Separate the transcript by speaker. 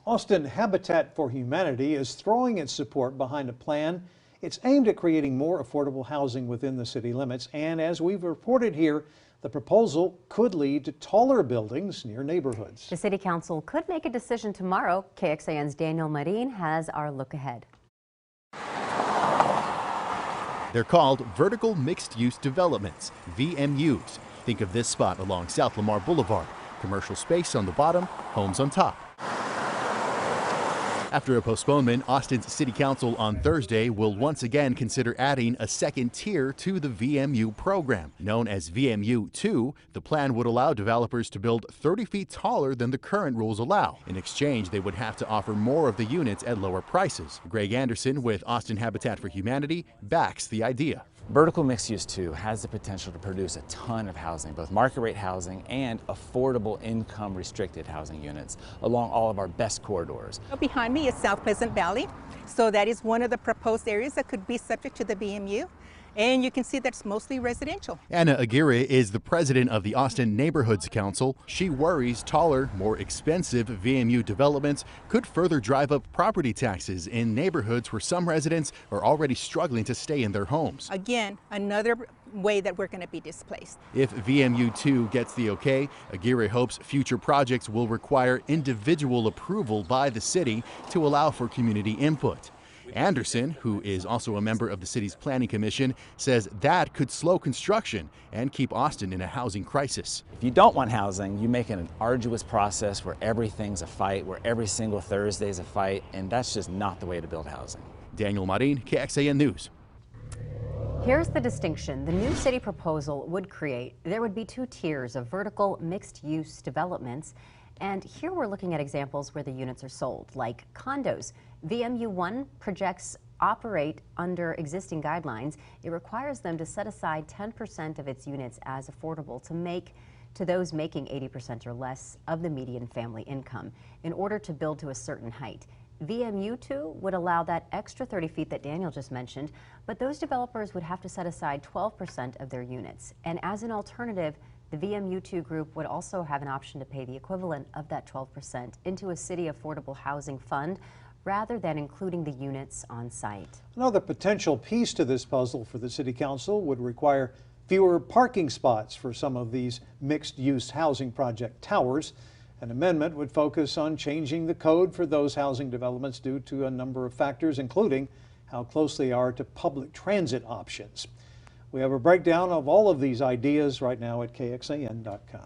Speaker 1: Austin Habitat for Humanity is throwing its support behind a plan. It's aimed at creating more affordable housing within the city limits, and as we've reported here, the proposal could lead to taller buildings near neighborhoods.
Speaker 2: The City Council could make a decision tomorrow. KXAN's Daniel Marin has our look ahead.
Speaker 3: They're called Vertical Mixed-Use Developments, VMUs. Think of this spot along South Lamar Boulevard. Commercial space on the bottom, homes on top. After a postponement, Austin's City Council on Thursday will once again consider adding a second tier to the VMU program. Known as VMU 2, the plan would allow developers to build 30 feet taller than the current rules allow. In exchange, they would have to offer more of the units at lower prices. Greg Anderson with Austin Habitat for Humanity backs the idea.
Speaker 4: Vertical Mixed Use 2 has the potential to produce a ton of housing, both market rate housing and affordable income restricted housing units along all of our best corridors.
Speaker 5: Behind me is South Pleasant Valley, so that is one of the proposed areas that could be subject to the VMU. And you can see that's mostly residential.
Speaker 3: Anna Aguirre is the president of the Austin Neighborhoods Council. She worries taller, more expensive VMU developments could further drive up property taxes in neighborhoods where some residents are already struggling to stay in their homes.
Speaker 5: Again, another way that we're going to be displaced.
Speaker 3: If VMU 2 gets the okay, Aguirre hopes future projects will require individual approval by the city to allow for community input. Anderson, who is also a member of the city's planning commission, says that could slow construction and keep Austin in a housing crisis.
Speaker 4: If you don't want housing, you make it an arduous process where everything's a fight, where every single Thursday is a fight, and that's just not the way to build housing.
Speaker 3: Daniel Marin, KXAN News.
Speaker 2: Here's the distinction the new city proposal would create. There would be two tiers of vertical mixed-use developments. And here we're looking at examples where the units are sold, like condos. VMU 1 projects operate under existing guidelines. It requires them to set aside 10% of its units as affordable to those making 80% or less of the median family income in order to build to a certain height. VMU 2 would allow that extra 30 feet that Daniel just mentioned, but those developers would have to set aside 12% of their units. And as an alternative, the VMU 2 group would also have an option to pay the equivalent of that 12% into a city affordable housing fund rather than including the units on site.
Speaker 1: Another potential piece to this puzzle for the City Council would require fewer parking spots for some of these mixed-use housing project towers. An amendment would focus on changing the code for those housing developments due to a number of factors, including how close they are to public transit options. We have a breakdown of all of these ideas right now at KXAN.com.